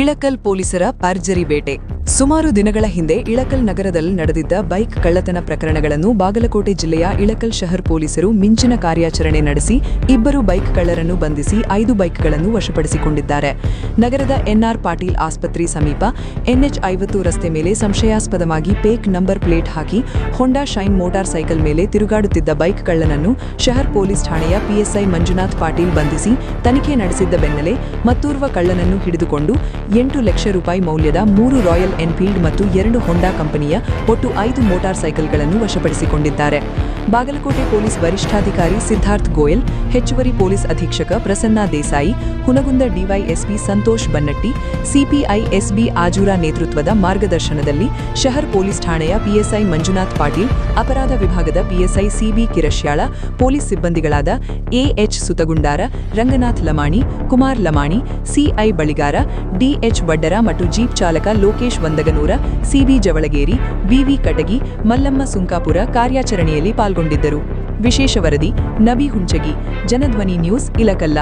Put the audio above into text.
ಇಳಕಲ್ ಪೊಲೀಸರ ಭರ್ಜರಿ ಬೇಟೆ. ಸುಮಾರು ದಿನಗಳ ಹಿಂದೆ ಇಳಕಲ್ ನಗರದಲ್ಲಿ ನಡೆದಿದ್ದ ಬೈಕ್ ಕಳ್ಳತನ ಪ್ರಕರಣಗಳನ್ನು ಬಾಗಲಕೋಟೆ ಜಿಲ್ಲೆಯ ಇಳಕಲ್ ಶಹರ್ ಪೊಲೀಸರು ಮಿಂಚಿನ ಕಾರ್ಯಾಚರಣೆ ನಡೆಸಿ 2 ಬೈಕ್ ಕಳ್ಳರನ್ನು ಬಂಧಿಸಿ 5 ಬೈಕ್ಗಳನ್ನು ವಶಪಡಿಸಿಕೊಂಡಿದ್ದಾರೆ. ನಗರದ ಎನ್ಆರ್ ಪಾಟೀಲ್ ಆಸ್ಪತ್ರೆ ಸಮೀಪ NH50 ರಸ್ತೆ ಮೇಲೆ ಸಂಶಯಾಸ್ಪದವಾಗಿ ಪೇಕ್ ನಂಬರ್ ಪ್ಲೇಟ್ ಹಾಕಿ ಹೊಂಡಾ ಶೈನ್ ಮೋಟಾರ್ ಸೈಕಲ್ ಮೇಲೆ ತಿರುಗಾಡುತ್ತಿದ್ದ ಬೈಕ್ ಕಳ್ಳನನ್ನು ಶಹರ್ ಪೊಲೀಸ್ ಠಾಣೆಯ PSI ಮಂಜುನಾಥ್ ಪಾಟೀಲ್ ಬಂಧಿಸಿ ತನಿಖೆ ನಡೆಸಿದ್ದ ಬೆನ್ನಲ್ಲೇ ಮತ್ತೋರ್ವ ಕಳ್ಳನನ್ನು ಹಿಡಿದುಕೊಂಡು 8 ಲಕ್ಷ ರೂಪಾಯಿ ಮೌಲ್ಯದ 3 ರಾಯಲ್ ಎನ್ಫೀಲ್ಡ್ ಮತ್ತು 2 ಹೊಂಡಾ ಕಂಪನಿಯ ಒಟ್ಟು 5 ಮೋಟಾರ್ ಸೈಕಲ್ಗಳನ್ನು ವಶಪಡಿಸಿಕೊಂಡಿದ್ದಾರೆ. ಬಾಗಲಕೋಟೆ ಪೊಲೀಸ್ ವರಿಷ್ಠಾಧಿಕಾರಿ ಸಿದ್ಧಾರ್ಥ್ ಗೋಯಲ್, ಹೆಚ್ಚುವರಿ ಪೊಲೀಸ್ ಅಧೀಕ್ಷಕ Prasanna Desai, Hunagund DYSP Santosh Bannatti, CPI SB Ajura ನೇತೃತ್ವದ ಮಾರ್ಗದರ್ಶನದಲ್ಲಿ ಶಹರ್ ಪೊಲೀಸ್ ಠಾಣೆಯ PSI ಮಂಜುನಾಥ್ ಪಾಟೀಲ್, ಅಪರಾಧ ವಿಭಾಗದ PSI CB ಕಿರಶ್ಯಾಳ, ಪೊಲೀಸ್ ಸಿಬ್ಬಂದಿಗಳಾದ AH Sutagundar, Ranganath Lamani, Kumar Lamani, CI Baligar, DH Waddar ಮತ್ತು ಜೀಪ್ ಚಾಲಕ ಲೋಕೇಶ್ ವಂದಗನೂರ, CB ಜವಳಗೇರಿ, BV ಕಟಗಿ, ಮಲ್ಲಮ್ಮ ಸುಂಕಾಪುರ ಕಾರ್ಯಾಚರಣೆಯಲ್ಲಿ ಪಾಲ್ಗೊಂಡಿದ್ದರು. ವಿಶೇಷ ವರದಿ ನಬಿ ಹುಂಚಗಿ, ಜನಧ್ವನಿ ನ್ಯೂಸ್, ಇಳಕಲ್ಲ.